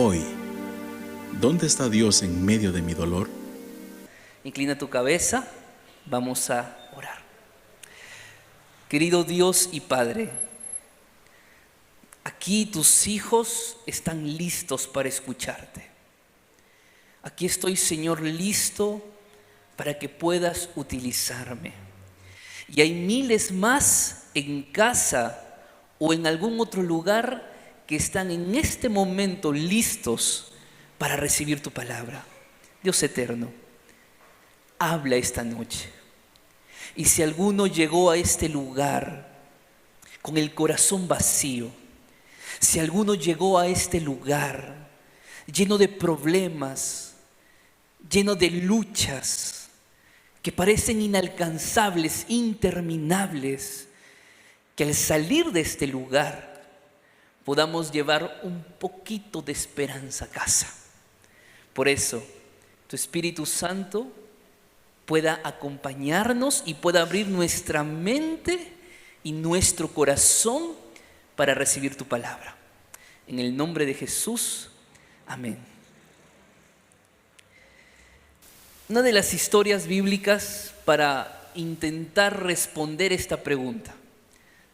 Hoy, ¿dónde está Dios en medio de mi dolor? Inclina tu cabeza, vamos a orar. Querido Dios y Padre, aquí tus hijos están listos para escucharte. Aquí estoy, Señor, listo para que puedas utilizarme. Y hay miles más en casa o en algún otro lugar que están en este momento listos para recibir tu palabra. Dios eterno, habla esta noche. Y si alguno llegó a este lugar con el corazón vacío, si alguno llegó a este lugar lleno de problemas, lleno de luchas que parecen inalcanzables, interminables, que al salir de este lugar podamos llevar un poquito de esperanza a casa. Por eso, tu Espíritu Santo pueda acompañarnos y pueda abrir nuestra mente y nuestro corazón para recibir tu palabra. En el nombre de Jesús, amén. Una de las historias bíblicas para intentar responder esta pregunta: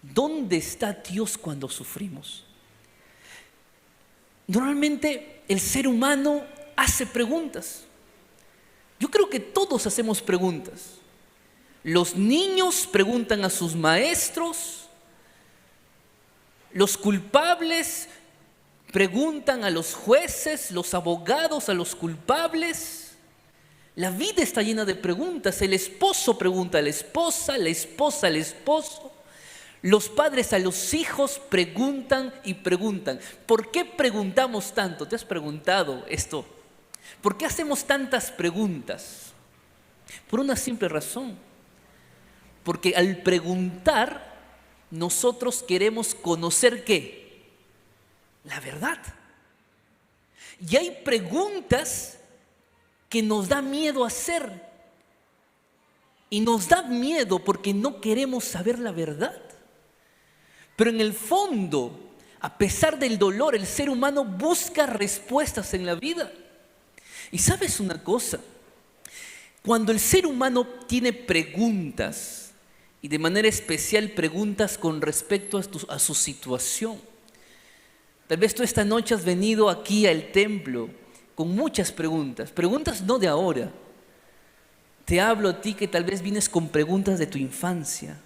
¿dónde está Dios cuando sufrimos? Normalmente el ser humano hace preguntas. Yo creo que todos hacemos preguntas. Los niños preguntan a sus maestros, los culpables preguntan a los jueces, los abogados a los culpables. La vida está llena de preguntas. El esposo pregunta a la esposa al esposo. Los padres a los hijos preguntan y preguntan. ¿Por qué preguntamos tanto? ¿Te has preguntado esto? ¿Por qué hacemos tantas preguntas? Por una simple razón. Porque al preguntar, nosotros queremos conocer ¿qué? La verdad. Y hay preguntas que nos da miedo hacer. Y nos da miedo porque no queremos saber la verdad. Pero en el fondo, a pesar del dolor, el ser humano busca respuestas en la vida. Y ¿sabes una cosa? Cuando el ser humano tiene preguntas, y de manera especial preguntas con respecto a su situación, tal vez tú esta noche has venido aquí al templo con muchas preguntas no de ahora. Te hablo a ti que tal vez vienes con preguntas de tu infancia,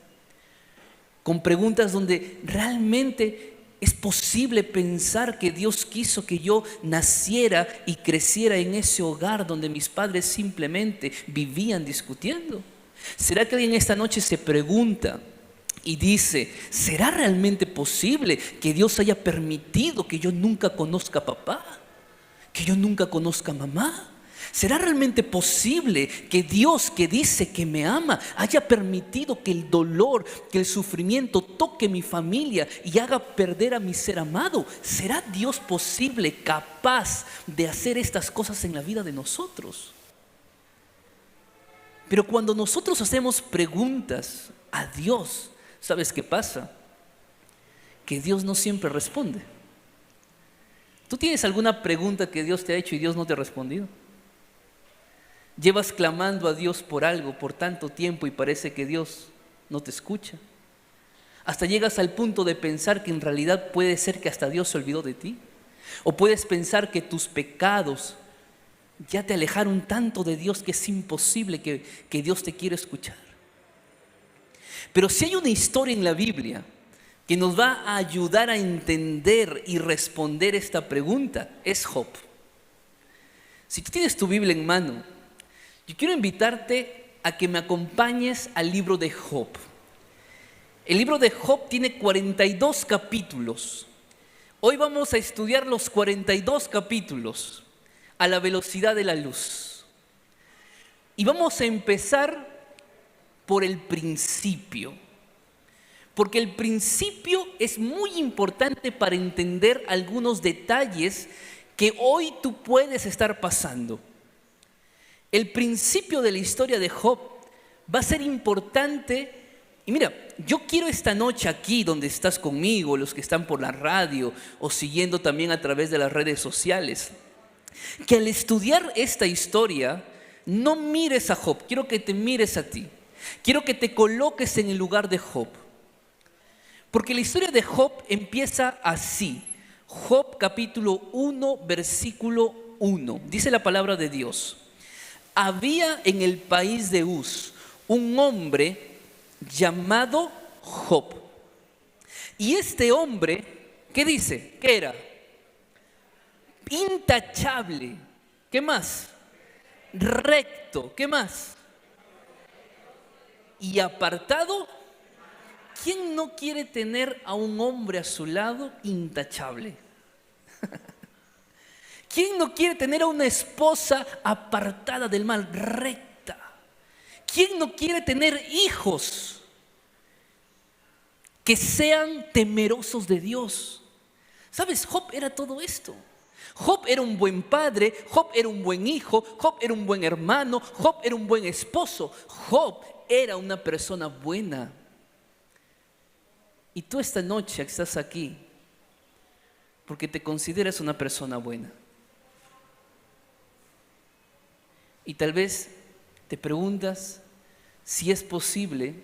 con preguntas donde realmente es posible pensar que Dios quiso que yo naciera y creciera en ese hogar donde mis padres simplemente vivían discutiendo. ¿Será que alguien esta noche se pregunta y dice: ¿será realmente posible que Dios haya permitido que yo nunca conozca a papá? ¿Que yo nunca conozca a mamá? ¿Será realmente posible que Dios, que dice que me ama, haya permitido que el dolor, que el sufrimiento toque mi familia y haga perder a mi ser amado? ¿Será Dios posible, capaz de hacer estas cosas en la vida de nosotros? Pero cuando nosotros hacemos preguntas a Dios, ¿sabes qué pasa? Que Dios no siempre responde. ¿Tú tienes alguna pregunta que Dios te ha hecho y Dios no te ha respondido? Llevas clamando a Dios por algo por tanto tiempo y parece que Dios no te escucha. Hasta llegas al punto de pensar que en realidad puede ser que hasta Dios se olvidó de ti. O puedes pensar que tus pecados ya te alejaron tanto de Dios que es imposible que Dios te quiera escuchar. Pero si hay una historia en la Biblia que nos va a ayudar a entender y responder esta pregunta, es Job. Si tú tienes tu Biblia en mano, yo quiero invitarte a que me acompañes al libro de Job. El libro de Job tiene 42 capítulos. Hoy vamos a estudiar los 42 capítulos a la velocidad de la luz. Y vamos a empezar por el principio. Porque el principio es muy importante para entender algunos detalles que hoy tú puedes estar pasando. El principio de la historia de Job va a ser importante Y mira, yo quiero esta noche aquí donde estás conmigo, los que están por la radio o siguiendo también a través de las redes sociales, que al estudiar esta historia no mires a Job, quiero que te mires a ti. Quiero que te coloques en el lugar de Job. Porque la historia de Job empieza así. Job capítulo 1, versículo 1. Dice la palabra de Dios. Había en el país de Uz un hombre llamado Job. Y este hombre, ¿qué dice? ¿Qué era? Intachable. ¿Qué más? Recto. ¿Qué más? Y apartado. ¿Quién no quiere tener a un hombre a su lado intachable? ¿Quién no quiere tener a una esposa apartada del mal, recta? ¿Quién no quiere tener hijos que sean temerosos de Dios? ¿Sabes? Job era todo esto. Job era un buen padre, Job era un buen hijo, Job era un buen hermano, Job era un buen esposo. Job era una persona buena. Y tú esta noche estás aquí porque te consideras una persona buena. Y tal vez te preguntas si es posible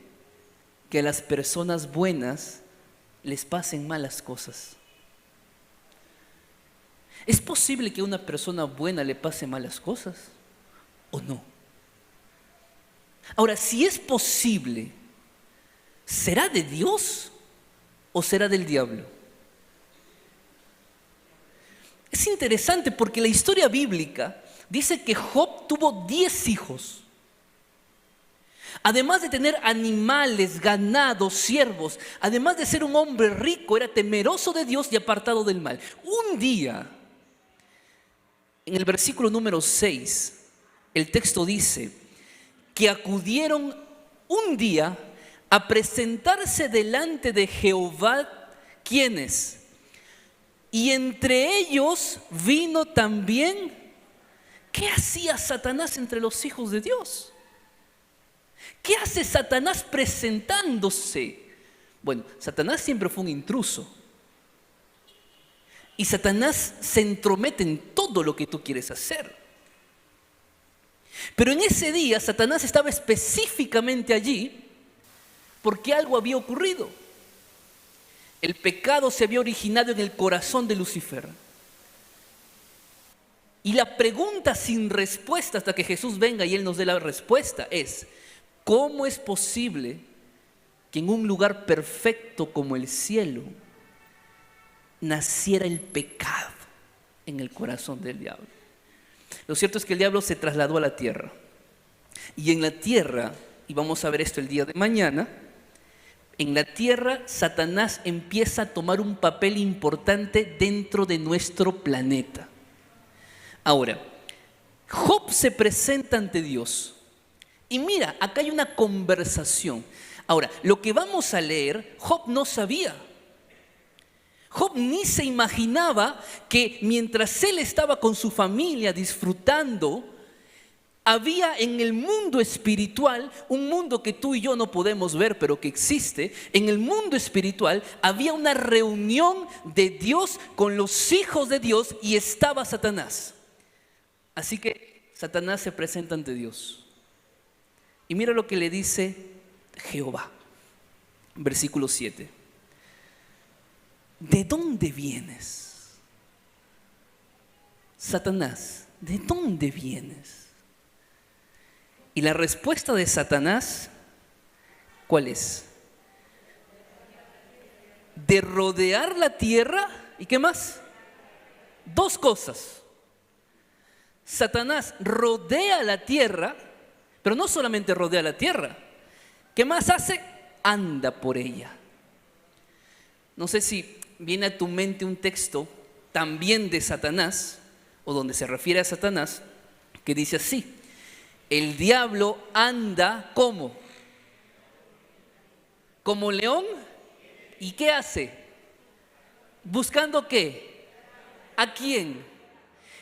que a las personas buenas les pasen malas cosas. ¿Es posible que a una persona buena le pase malas cosas o no? Ahora, si es posible, ¿será de Dios o será del diablo? Es interesante porque la historia bíblica dice que Job tuvo 10 hijos. Además de tener animales, ganados, siervos, además de ser un hombre rico, era temeroso de Dios y apartado del mal. Un día, en el versículo número 6, el texto dice que acudieron un día a presentarse delante de Jehová, ¿quiénes? Y entre ellos vino también, ¿qué hacía Satanás entre los hijos de Dios? ¿Qué hace Satanás presentándose? Bueno, Satanás siempre fue un intruso. Y Satanás se entromete en todo lo que tú quieres hacer. Pero en ese día Satanás estaba específicamente allí porque algo había ocurrido. El pecado se había originado en el corazón de Lucifer. Y la pregunta sin respuesta hasta que Jesús venga y Él nos dé la respuesta es: ¿cómo es posible que en un lugar perfecto como el cielo naciera el pecado en el corazón del diablo? Lo cierto es que el diablo se trasladó a la tierra. Y en la tierra, y vamos a ver esto el día de mañana, en la tierra Satanás empieza a tomar un papel importante dentro de nuestro planeta. Ahora, Job se presenta ante Dios. Y mira, acá hay una conversación. Ahora, lo que vamos a leer, Job no sabía. Job ni se imaginaba que mientras él estaba con su familia disfrutando, había en el mundo espiritual, un mundo que tú y yo no podemos ver, pero que existe. En el mundo espiritual había una reunión de Dios con los hijos de Dios y estaba Satanás. Así que Satanás se presenta ante Dios. Y mira lo que le dice Jehová, versículo 7. ¿De dónde vienes? Satanás, ¿de dónde vienes? Y la respuesta de Satanás, ¿cuál es? De rodear la tierra, ¿y qué más? Dos cosas. Satanás rodea la tierra, pero no solamente rodea la tierra. ¿Qué más hace? Anda por ella. No sé si viene a tu mente un texto también de Satanás, o donde se refiere a Satanás, que dice así: el diablo anda ¿cómo? Como león. ¿Y qué hace? ¿Buscando qué? ¿A quién?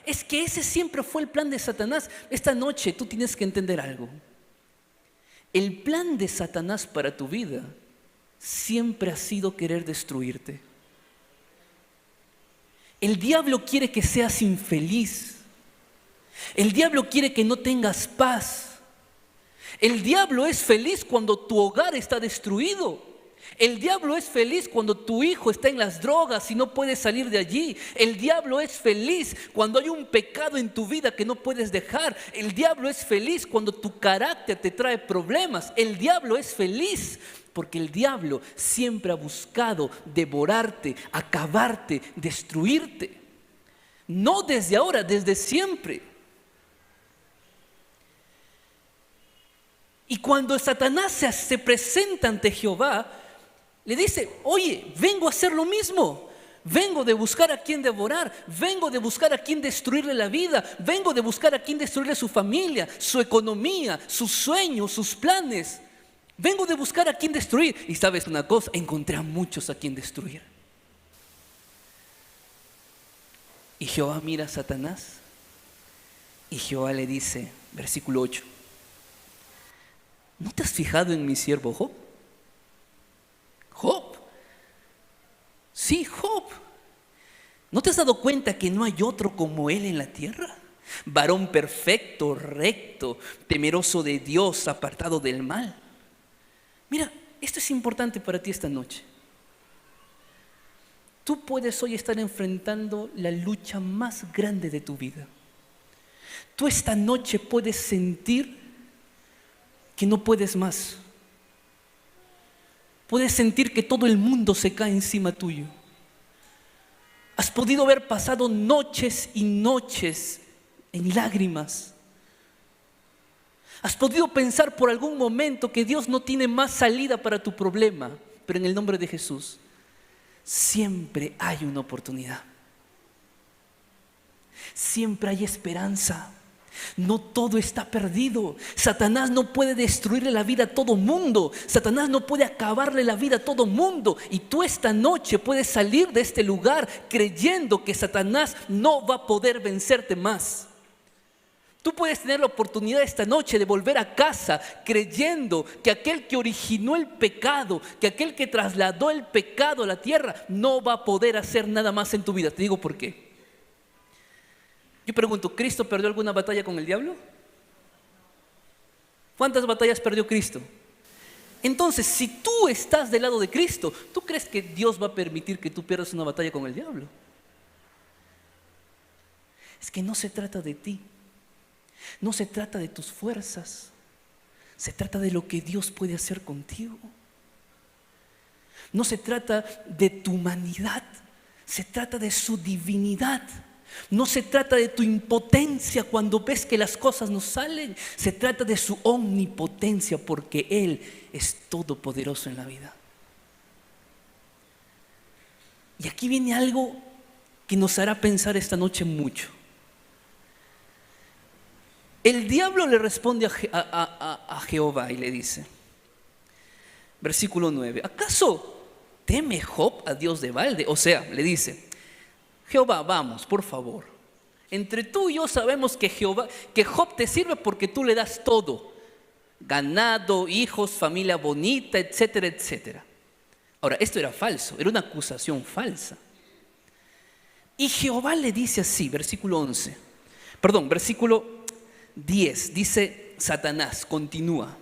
Es que ese siempre fue el plan de Satanás. Esta noche tú tienes que entender algo. El plan de Satanás para tu vida siempre ha sido querer destruirte. El diablo quiere que seas infeliz. El diablo quiere que no tengas paz. El diablo es feliz cuando tu hogar está destruido. El diablo es feliz cuando tu hijo está en las drogas y no puedes salir de allí. El diablo es feliz cuando hay un pecado en tu vida que no puedes dejar. El diablo es feliz cuando tu carácter te trae problemas. El diablo es feliz porque el diablo siempre ha buscado devorarte, acabarte, destruirte. No desde ahora, desde siempre. Y cuando Satanás se presenta ante Jehová, le dice: oye, vengo a hacer lo mismo. Vengo de buscar a quien devorar. Vengo de buscar a quien destruirle la vida. Vengo de buscar a quien destruirle su familia, su economía, sus sueños, sus planes. Vengo de buscar a quien destruir. Y sabes una cosa, encontré a muchos a quien destruir. Y Jehová mira a Satanás. Y Jehová le dice, versículo 8: ¿no te has fijado en mi siervo Job? Job. Sí, Job. ¿No te has dado cuenta que no hay otro como él en la tierra? Varón perfecto, recto, temeroso de Dios, apartado del mal. Mira, esto es importante para ti esta noche. Tú puedes hoy estar enfrentando la lucha más grande de tu vida. Tú esta noche puedes sentir que no puedes más. Puedes sentir que todo el mundo se cae encima tuyo. Has podido haber pasado noches y noches en lágrimas. Has podido pensar por algún momento que Dios no tiene más salida para tu problema, pero en el nombre de Jesús siempre hay una oportunidad. Siempre hay esperanza. No todo está perdido. Satanás no puede destruirle la vida a todo mundo. Satanás no puede acabarle la vida a todo mundo. Y tú esta noche puedes salir de este lugar creyendo que Satanás no va a poder vencerte más. Tú puedes tener la oportunidad esta noche de volver a casa creyendo que aquel que originó el pecado, que aquel que trasladó el pecado a la tierra, no va a poder hacer nada más en tu vida. Te digo por qué. Yo pregunto, ¿Cristo perdió alguna batalla con el diablo? ¿Cuántas batallas perdió Cristo? Entonces, si tú estás del lado de Cristo, ¿tú crees que Dios va a permitir que tú pierdas una batalla con el diablo? Es que no se trata de ti. No se trata de tus fuerzas. Se trata de lo que Dios puede hacer contigo. No se trata de tu humanidad. Se trata de su divinidad. No se trata de tu impotencia cuando ves que las cosas no salen. Se trata de su omnipotencia, porque Él es todopoderoso en la vida. Y aquí viene algo que nos hará pensar esta noche mucho. El diablo le responde a Jehová y le dice, versículo 9: ¿acaso teme Job a Dios de balde? O sea, le dice: Jehová, vamos, por favor. Entre tú y yo sabemos que Job te sirve porque tú le das todo: ganado, hijos, familia bonita, etcétera, etcétera. Ahora, esto era falso, era una acusación falsa. Y Jehová le dice así, versículo 10, dice Satanás, continúa: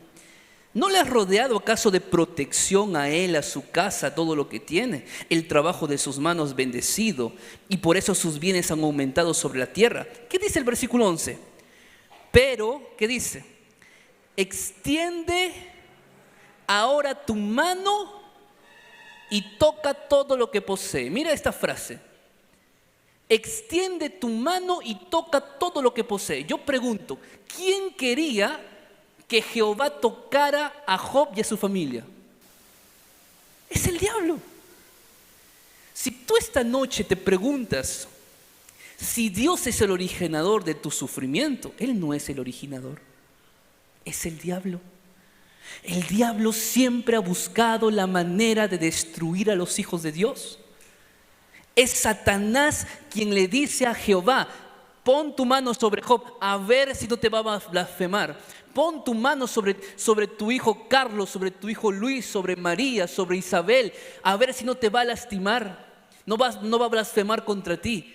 ¿no le has rodeado acaso de protección a él, a su casa, a todo lo que tiene? El trabajo de sus manos bendecido, y por eso sus bienes han aumentado sobre la tierra. ¿Qué dice el versículo 11? Pero, ¿qué dice? Extiende ahora tu mano y toca todo lo que posee. Mira esta frase: extiende tu mano y toca todo lo que posee. Yo pregunto, ¿quién quería que Jehová tocara a Job y a su familia? Es el diablo. Si tú esta noche te preguntas si Dios es el originador de tu sufrimiento, Él no es el originador, es el diablo. El diablo siempre ha buscado la manera de destruir a los hijos de Dios. Es Satanás quien le dice a Jehová: pon tu mano sobre Job, a ver si no te va a blasfemar. Pon tu mano sobre tu hijo Carlos, sobre tu hijo Luis, sobre María, sobre Isabel, a ver si no te va a lastimar, no va a blasfemar contra ti.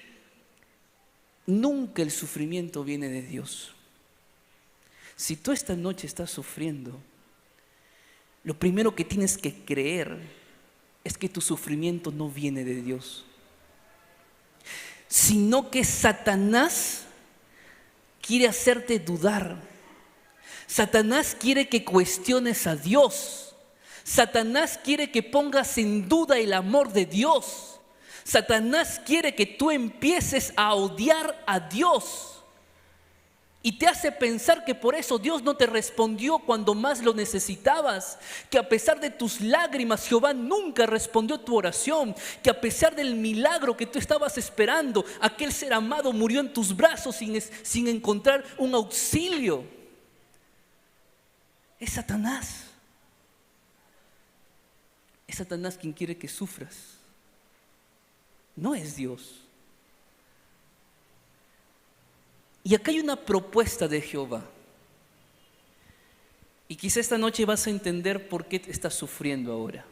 Nunca el sufrimiento viene de Dios. Si tú esta noche estás sufriendo, lo primero que tienes que creer es que tu sufrimiento no viene de Dios, sino que Satanás quiere hacerte dudar. Satanás quiere que cuestiones a Dios. Satanás quiere que pongas en duda el amor de Dios. Satanás quiere que tú empieces a odiar a Dios. Y te hace pensar que por eso Dios no te respondió cuando más lo necesitabas. Que a pesar de tus lágrimas, Jehová nunca respondió tu oración. Que a pesar del milagro que tú estabas esperando, aquel ser amado murió en tus brazos sin encontrar un auxilio. Es Satanás. Es Satanás quien quiere que sufras. No es Dios. Y acá hay una propuesta de Jehová. Y quizá esta noche vas a entender por qué estás sufriendo ahora.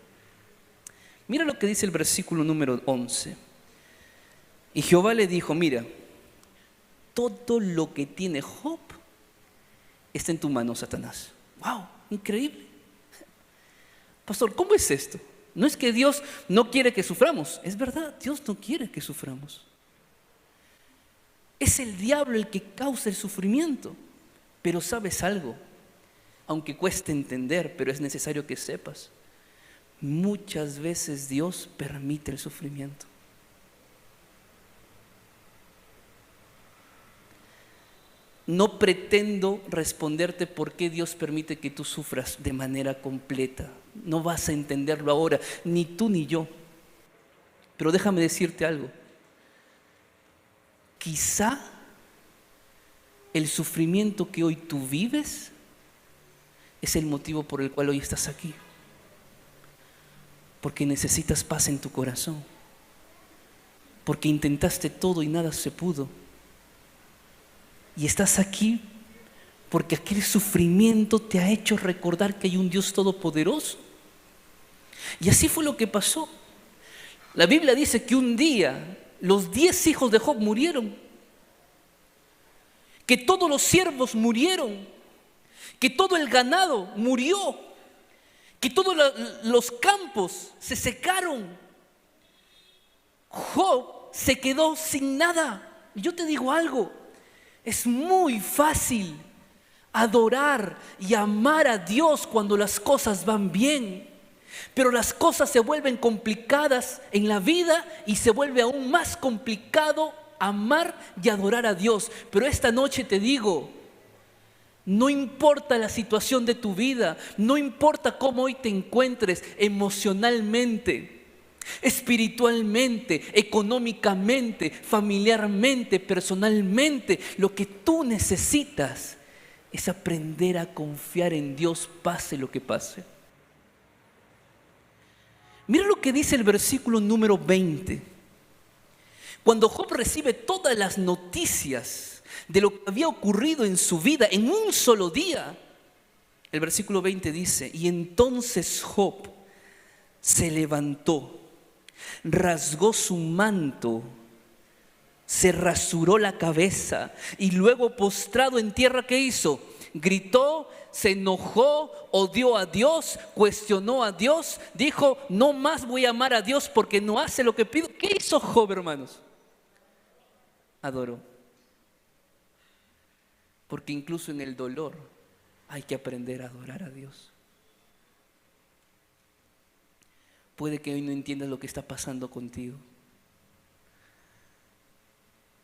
Mira lo que dice el versículo número 11. Y Jehová le dijo, mira, todo lo que tiene Job está en tu mano, Satanás. ¡Wow! Increíble. Pastor, ¿cómo es esto? No es que Dios no quiere que suframos. Es verdad, Dios no quiere que suframos. Es el diablo el que causa el sufrimiento. Pero ¿sabes algo? Aunque cueste entender, pero es necesario que sepas. Muchas veces Dios permite el sufrimiento. No pretendo responderte por qué Dios permite que tú sufras de manera completa. No vas a entenderlo ahora, ni tú ni yo. Pero déjame decirte algo. Quizá el sufrimiento que hoy tú vives es el motivo por el cual hoy estás aquí. Porque necesitas paz en tu corazón. Porque intentaste todo y nada se pudo. Y estás aquí porque aquel sufrimiento te ha hecho recordar que hay un Dios todopoderoso. Y así fue lo que pasó. La Biblia dice que un día los 10 hijos de Job murieron, que todos los siervos murieron, que todo el ganado murió, que todos los campos se secaron. Job se quedó sin nada. Y yo te digo algo, es muy fácil adorar y amar a Dios cuando las cosas van bien. Pero las cosas se vuelven complicadas en la vida y se vuelve aún más complicado amar y adorar a Dios. Pero esta noche te digo, no importa la situación de tu vida, no importa cómo hoy te encuentres emocionalmente, espiritualmente, económicamente, familiarmente, personalmente, lo que tú necesitas es aprender a confiar en Dios, pase lo que pase. Mira lo que dice el versículo número 20. Cuando Job recibe todas las noticias de lo que había ocurrido en su vida en un solo día, el versículo 20 dice, y entonces Job se levantó, rasgó su manto, se rasuró la cabeza y luego postrado en tierra, ¿qué hizo? Gritó, se enojó, odió a Dios, cuestionó a Dios, dijo, no más voy a amar a Dios porque no hace lo que pido. ¿Qué hizo Job, hermanos? Adoró. Porque incluso en el dolor hay que aprender a adorar a Dios. Puede que hoy no entiendas lo que está pasando contigo.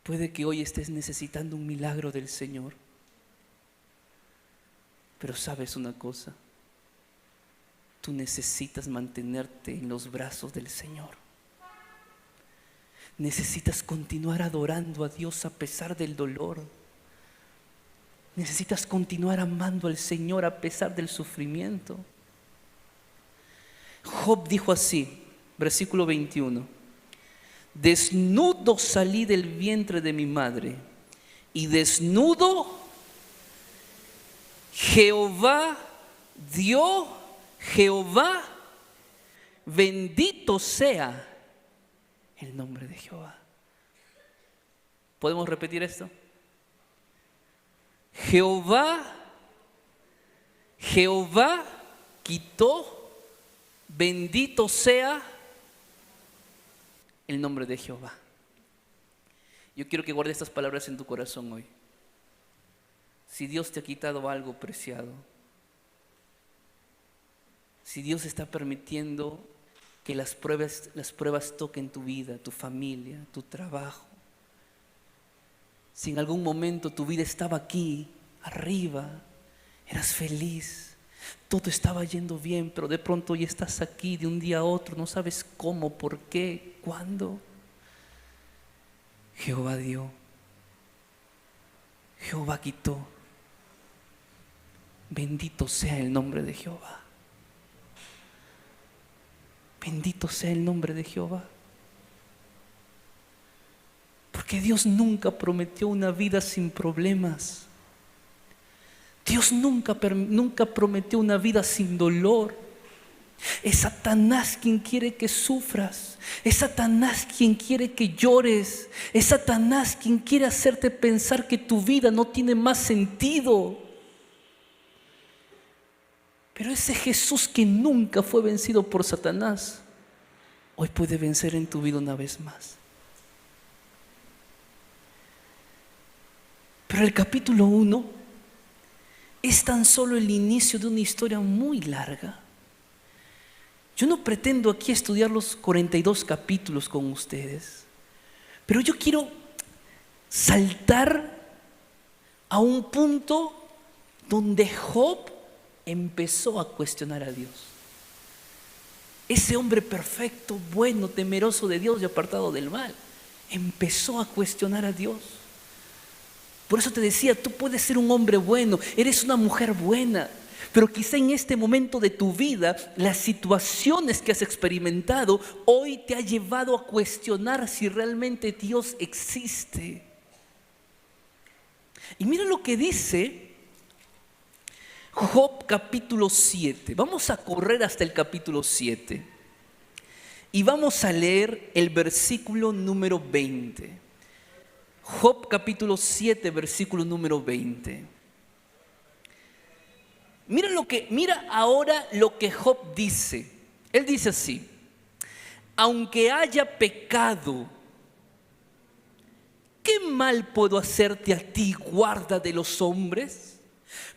Puede que hoy estés necesitando un milagro del Señor. Pero sabes una cosa, tú necesitas mantenerte en los brazos del Señor. Necesitas continuar adorando a Dios a pesar del dolor. Necesitas continuar amando al Señor a pesar del sufrimiento. Job dijo así, versículo 21, desnudo salí del vientre de mi madre y desnudo Jehová dio, Jehová, bendito sea el nombre de Jehová. ¿Podemos repetir esto? Jehová quitó, bendito sea el nombre de Jehová. Yo quiero que guardes estas palabras en tu corazón hoy. Si Dios te ha quitado algo preciado, si Dios está permitiendo que las pruebas toquen tu vida, tu familia, tu trabajo, si en algún momento tu vida estaba aquí, arriba, eras feliz, todo estaba yendo bien, pero de pronto ya estás aquí de un día a otro, no sabes cómo, por qué, cuándo. Jehová dio, Jehová quitó. Bendito sea el nombre de Jehová. Bendito sea el nombre de Jehová. Porque Dios nunca prometió una vida sin problemas. Dios nunca prometió una vida sin dolor. Es Satanás quien quiere que sufras. Es Satanás quien quiere que llores. Es Satanás quien quiere hacerte pensar que tu vida no tiene más sentido. Pero ese Jesús que nunca fue vencido por Satanás, hoy puede vencer en tu vida una vez más. Pero el capítulo 1 es tan solo el inicio de una historia muy larga. Yo no pretendo aquí estudiar los 42 capítulos con ustedes, pero yo quiero saltar a un punto donde Job empezó a cuestionar a Dios. Ese hombre perfecto, bueno, temeroso de Dios y apartado del mal, empezó a cuestionar a Dios. Por eso te decía, tú puedes ser un hombre bueno, eres una mujer buena, pero quizá en este momento de tu vida, las situaciones que has experimentado hoy te ha llevado a cuestionar si realmente Dios existe. Y mira lo que dice Job capítulo 7. Vamos a correr hasta el capítulo 7 y vamos a leer el versículo número 20. Job capítulo 7, versículo número 20. Mira ahora lo que Job dice. Él dice así: aunque haya pecado, ¿qué mal puedo hacerte a ti, guarda de los hombres?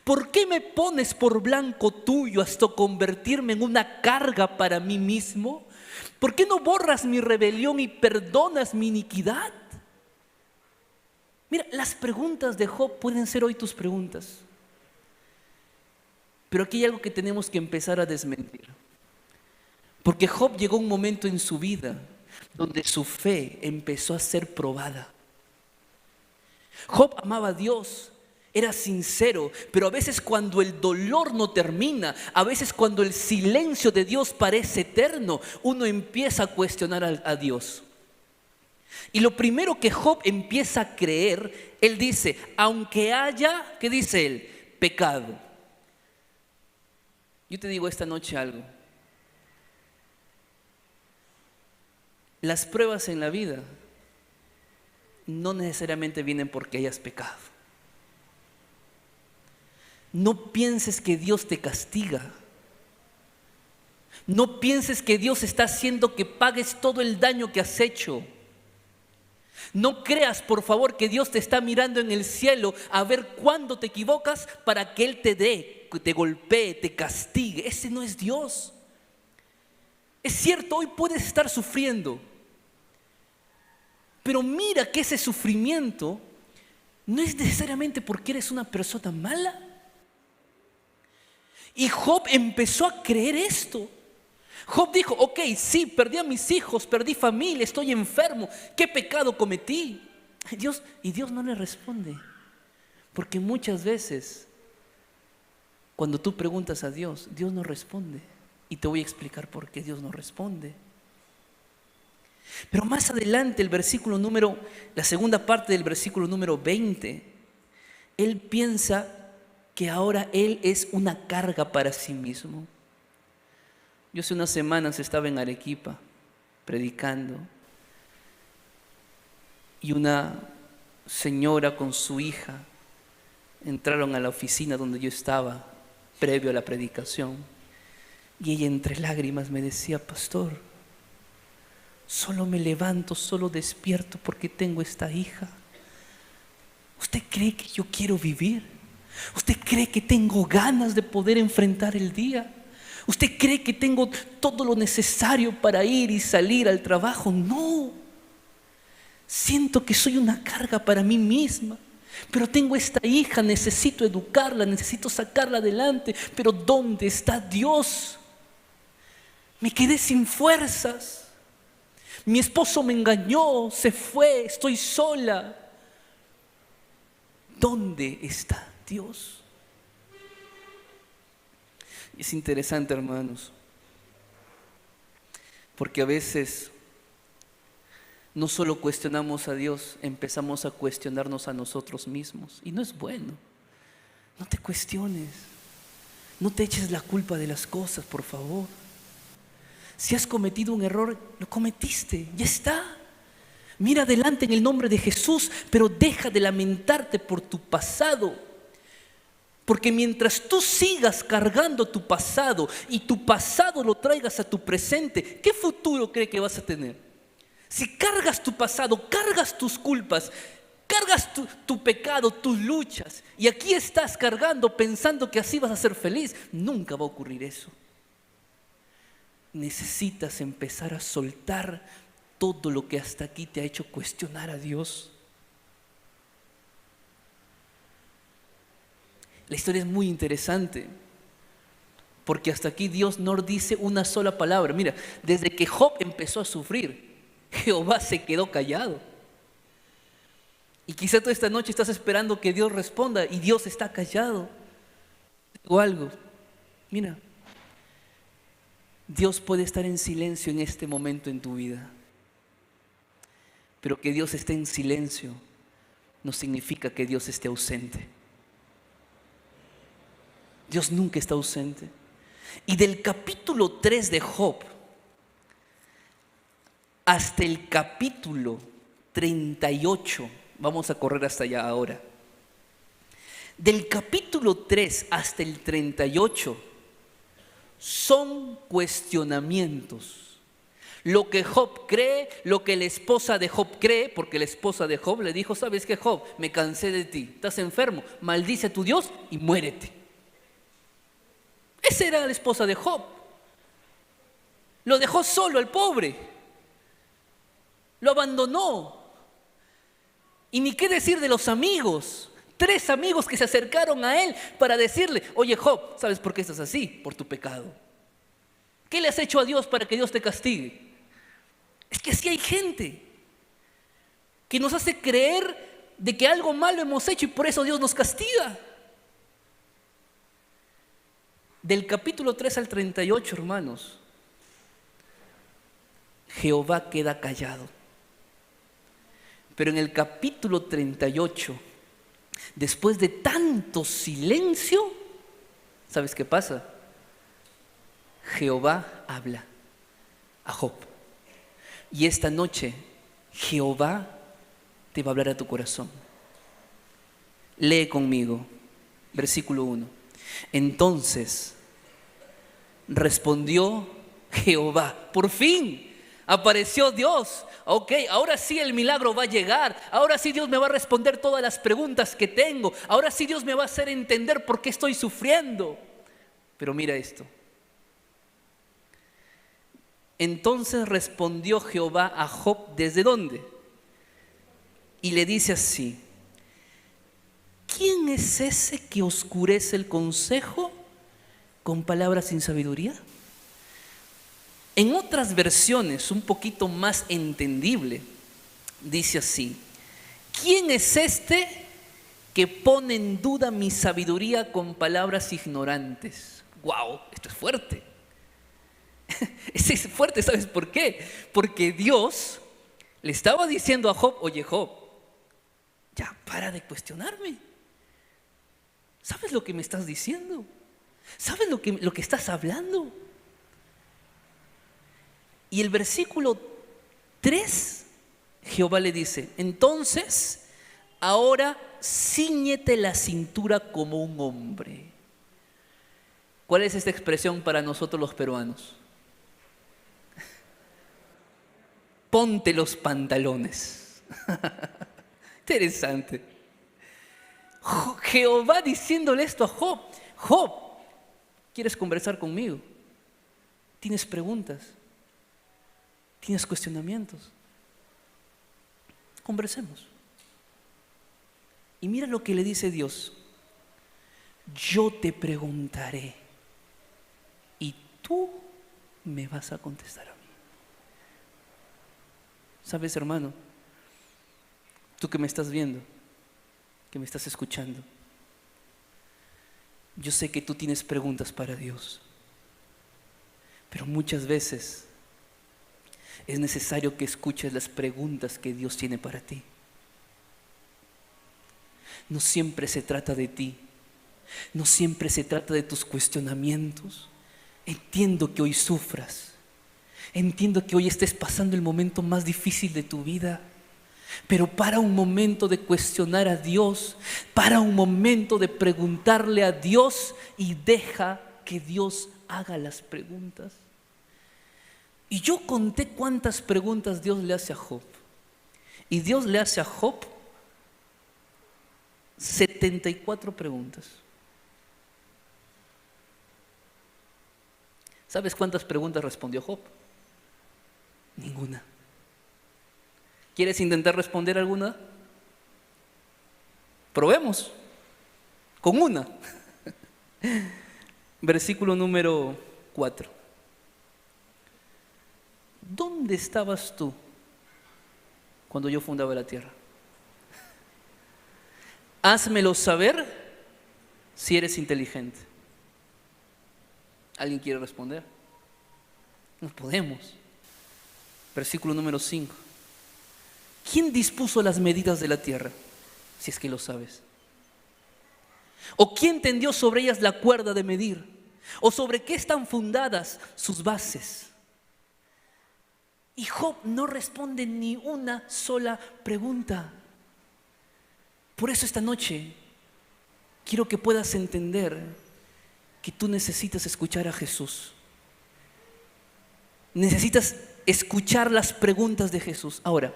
¿Por qué me pones por blanco tuyo hasta convertirme en una carga para mí mismo? ¿Por qué no borras mi rebelión y perdonas mi iniquidad? Mira, las preguntas de Job pueden ser hoy tus preguntas. Pero aquí hay algo que tenemos que empezar a desmentir. Porque Job llegó a un momento en su vida donde su fe empezó a ser probada. Job amaba a Dios, era sincero, pero a veces cuando el dolor no termina, a veces cuando el silencio de Dios parece eterno, uno empieza a cuestionar a Dios. Y lo primero que Job empieza a creer, él dice, aunque haya, ¿qué dice él? Pecado. Yo te digo esta noche algo. Las pruebas en la vida no necesariamente vienen porque hayas pecado. No pienses que Dios te castiga. No pienses que Dios está haciendo que pagues todo el daño que has hecho. No creas, por favor, que Dios te está mirando en el cielo a ver cuándo te equivocas para que Él te dé, te golpee, te castigue. Ese no es Dios. Es cierto, hoy puedes estar sufriendo, pero mira que ese sufrimiento no es necesariamente porque eres una persona mala. Y Job empezó a creer esto. Job dijo, ok, sí, perdí a mis hijos, perdí familia, estoy enfermo. ¿Qué pecado cometí? Y Dios no le responde. Porque muchas veces, cuando tú preguntas a Dios, Dios no responde. Y te voy a explicar por qué Dios no responde. Pero más adelante, la segunda parte del versículo número 20, él piensa que ahora él es una carga para sí mismo. Yo hace unas semanas estaba en Arequipa predicando y una señora con su hija entraron a la oficina donde yo estaba previo a la predicación y ella entre lágrimas me decía: pastor, solo me levanto, solo despierto porque tengo esta hija. ¿Usted cree que yo quiero vivir? ¿Usted cree que tengo ganas de poder enfrentar el día? ¿Usted cree que tengo todo lo necesario para ir y salir al trabajo? No. Siento que soy una carga para mí misma. Pero tengo esta hija, necesito educarla, necesito sacarla adelante. Pero ¿dónde está Dios? Me quedé sin fuerzas. Mi esposo me engañó, se fue, estoy sola. ¿Dónde está Dios? Es interesante, hermanos, porque a veces no solo cuestionamos a Dios, empezamos a cuestionarnos a nosotros mismos. Y no es bueno. No te cuestiones. No te eches la culpa de las cosas, por favor. Si has cometido un error, lo cometiste, ya está. Mira adelante en el nombre de Jesús, pero deja de lamentarte por tu pasado. Porque mientras tú sigas cargando tu pasado y tu pasado lo traigas a tu presente, ¿qué futuro cree que vas a tener? Si cargas tu pasado, cargas tus culpas, cargas tu pecado, tus luchas, y aquí estás cargando pensando que así vas a ser feliz, nunca va a ocurrir eso. Necesitas empezar a soltar todo lo que hasta aquí te ha hecho cuestionar a Dios. La historia es muy interesante, porque hasta aquí Dios no dice una sola palabra. Mira, desde que Job empezó a sufrir, Jehová se quedó callado. Y quizá toda esta noche estás esperando que Dios responda y Dios está callado. O algo. Mira, Dios puede estar en silencio en este momento en tu vida. Pero que Dios esté en silencio no significa que Dios esté ausente. Dios nunca está ausente. Y del capítulo 3 de Job hasta el capítulo 38, vamos a correr hasta allá ahora. Del capítulo 3 hasta el 38 son cuestionamientos. Lo que Job cree, lo que la esposa de Job cree, porque la esposa de Job le dijo: ¿sabes qué, Job? Me cansé de ti, estás enfermo, maldice a tu Dios y muérete. Esa era la esposa de Job. Lo dejó solo al pobre. Lo abandonó. Y ni qué decir de los amigos. 3 amigos que se acercaron a él para decirle: oye, Job, ¿sabes por qué estás así? Por tu pecado. ¿Qué le has hecho a Dios para que Dios te castigue? Es que así hay gente que nos hace creer de que algo malo hemos hecho y por eso Dios nos castiga. Del capítulo 3 al 38, hermanos, Jehová queda callado. Pero en el capítulo 38, después de tanto silencio, ¿sabes qué pasa? Jehová habla a Job. Y esta noche Jehová te va a hablar a tu corazón. Lee conmigo, versículo 1. Entonces respondió Jehová. Por fin apareció Dios. Ok, ahora sí el milagro va a llegar. Ahora sí Dios me va a responder todas las preguntas que tengo. Ahora sí Dios me va a hacer entender por qué estoy sufriendo. Pero mira esto. Entonces respondió Jehová a Job, ¿desde dónde? Y le dice así: ¿quién es ese que oscurece el consejo con palabras sin sabiduría? En otras versiones, un poquito más entendible, dice así: ¿quién es este que pone en duda mi sabiduría con palabras ignorantes? ¡Wow! Esto es fuerte. Es fuerte, ¿sabes por qué? Porque Dios le estaba diciendo a Job: oye, Job, ya para de cuestionarme. ¿Sabes lo que me estás diciendo? ¿Sabes lo que estás hablando? Y el versículo 3, Jehová le dice, entonces, ahora cíñete la cintura como un hombre. ¿Cuál es esta expresión para nosotros los peruanos? Ponte los pantalones. Interesante. Jehová diciéndole esto a Job. Job, ¿quieres conversar conmigo? ¿Tienes preguntas? ¿Tienes cuestionamientos? Conversemos. Y mira lo que le dice Dios. Yo te preguntaré y tú me vas a contestar a mí. ¿Sabes, hermano? Tú que me estás viendo, que me estás escuchando, yo sé que tú tienes preguntas para Dios, pero muchas veces es necesario que escuches las preguntas que Dios tiene para ti. No siempre se trata de ti, no siempre se trata de tus cuestionamientos. Entiendo que hoy sufras, entiendo que hoy estés pasando el momento más difícil de tu vida. Pero para un momento de cuestionar a Dios, para un momento de preguntarle a Dios y deja que Dios haga las preguntas. Y yo conté cuántas preguntas Dios le hace a Job. Y Dios le hace a Job 74 preguntas. ¿Sabes cuántas preguntas respondió Job? Ninguna. ¿Quieres intentar responder alguna? Probemos. Con una. Versículo número 4. ¿Dónde estabas tú cuando yo fundaba la tierra? Házmelo saber si eres inteligente. ¿Alguien quiere responder? No podemos. Versículo número 5. ¿Quién dispuso las medidas de la tierra? Si es que lo sabes. ¿O quién tendió sobre ellas la cuerda de medir? ¿O sobre qué están fundadas sus bases? Y Job no responde ni una sola pregunta. Por eso esta noche quiero que puedas entender que tú necesitas escuchar a Jesús. Necesitas escuchar las preguntas de Jesús. Ahora,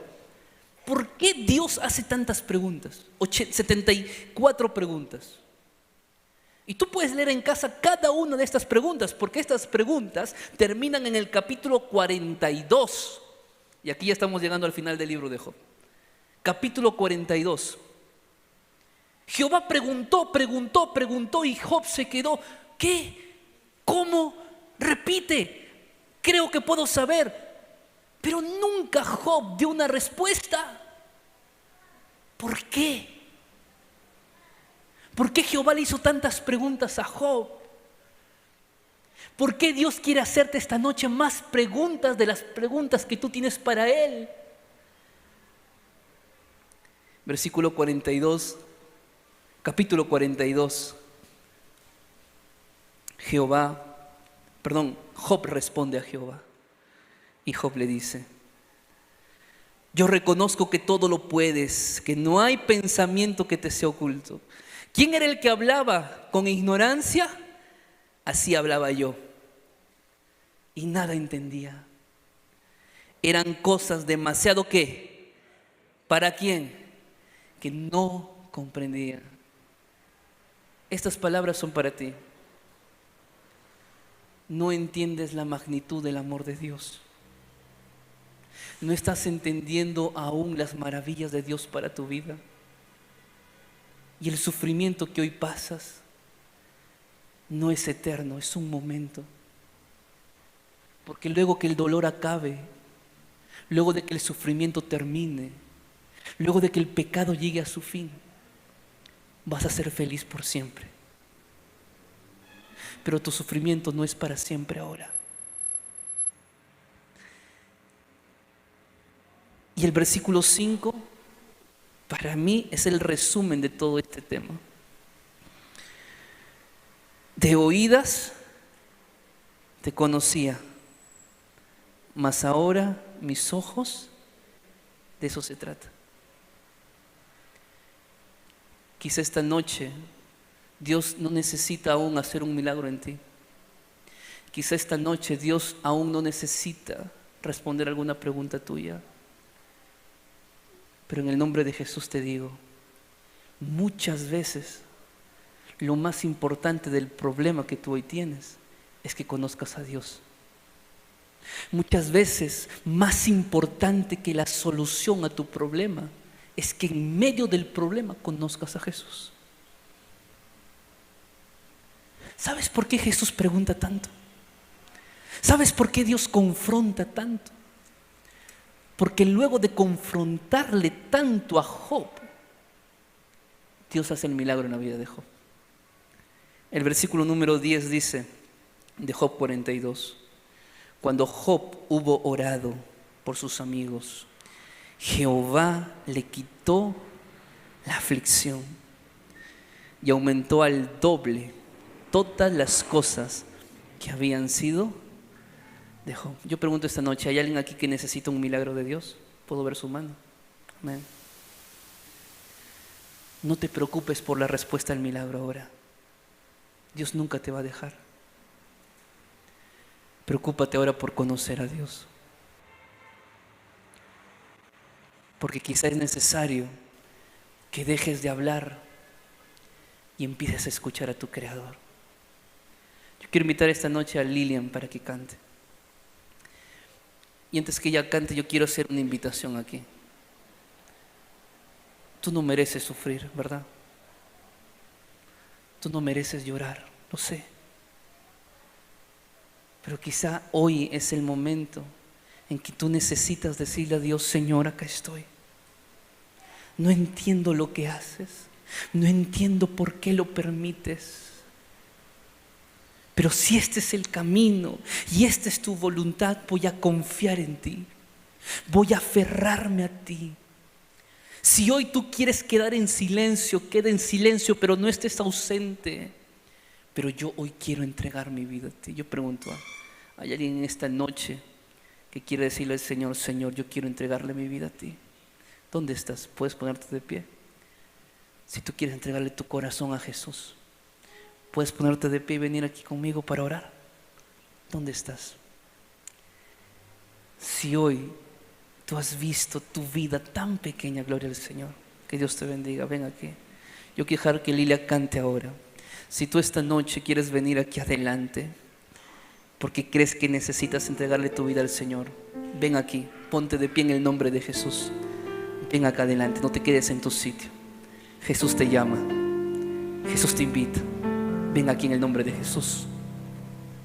¿por qué Dios hace tantas preguntas? 74 preguntas. Y tú puedes leer en casa cada una de estas preguntas, porque estas preguntas terminan en el capítulo 42. Y aquí ya estamos llegando al final del libro de Job. Capítulo 42. Jehová preguntó y Job se quedó. ¿Qué? ¿Cómo? Repite. Creo que puedo saber. Pero nunca Job dio una respuesta. ¿Por qué? ¿Por qué Jehová le hizo tantas preguntas a Job? ¿Por qué Dios quiere hacerte esta noche más preguntas de las preguntas que tú tienes para Él? Versículo 42, capítulo 42. Job responde a Jehová. Y Job le dice, yo reconozco que todo lo puedes, que no hay pensamiento que te sea oculto. ¿Quién era el que hablaba con ignorancia? Así hablaba yo. Y nada entendía. Eran cosas demasiado ¿qué? ¿Para quién? Que no comprendía. Estas palabras son para ti. No entiendes la magnitud del amor de Dios. No estás entendiendo aún las maravillas de Dios para tu vida. Y el sufrimiento que hoy pasas no es eterno, es un momento. Porque luego que el dolor acabe, luego de que el sufrimiento termine, luego de que el pecado llegue a su fin, vas a ser feliz por siempre. Pero tu sufrimiento no es para siempre ahora. Y el versículo 5, para mí, es el resumen de todo este tema. De oídas te conocía, mas ahora mis ojos, de eso se trata. Quizá esta noche Dios no necesita aún hacer un milagro en ti. Quizá esta noche Dios aún no necesita responder alguna pregunta tuya. Pero en el nombre de Jesús te digo, muchas veces lo más importante del problema que tú hoy tienes es que conozcas a Dios. Muchas veces más importante que la solución a tu problema es que en medio del problema conozcas a Jesús. ¿Sabes por qué Jesús pregunta tanto? ¿Sabes por qué Dios confronta tanto? Porque luego de confrontarle tanto a Job, Dios hace el milagro en la vida de Job. El versículo número 10 dice, de Job 42, cuando Job hubo orado por sus amigos, Jehová le quitó la aflicción y aumentó al doble todas las cosas que habían sido de Job. Yo pregunto esta noche, ¿hay alguien aquí que necesita un milagro de Dios? ¿Puedo ver su mano? Amén. No te preocupes por la respuesta al milagro ahora. Dios nunca te va a dejar. Preocúpate ahora por conocer a Dios. Porque quizá es necesario que dejes de hablar y empieces a escuchar a tu Creador. Yo quiero invitar esta noche a Lilian para que cante. Y antes que ella cante, yo quiero hacer una invitación aquí. Tú no mereces sufrir, ¿verdad? Tú no mereces llorar, lo sé. Pero quizá hoy es el momento en que tú necesitas decirle a Dios, Señor, acá estoy. No entiendo lo que haces, no entiendo por qué lo permites. Pero si este es el camino y esta es tu voluntad, voy a confiar en ti. Voy a aferrarme a ti. Si hoy tú quieres quedar en silencio, queda en silencio, pero no estés ausente. Pero yo hoy quiero entregar mi vida a ti. Yo pregunto, ¿hay alguien en esta noche que quiere decirle al Señor, Señor, yo quiero entregarle mi vida a ti? ¿Dónde estás? ¿Puedes ponerte de pie? Si tú quieres entregarle tu corazón a Jesús, puedes ponerte de pie y venir aquí conmigo para orar. ¿Dónde estás? Si hoy tú has visto tu vida tan pequeña, gloria al Señor, que Dios te bendiga, ven aquí. Yo quiero dejar que Lilia cante ahora. Si tú esta noche quieres venir aquí adelante porque crees que necesitas entregarle tu vida al Señor, ven aquí, ponte de pie en el nombre de Jesús. Ven acá adelante, no te quedes en tu sitio. Jesús te llama, Jesús te invita. Ven aquí en el nombre de Jesús.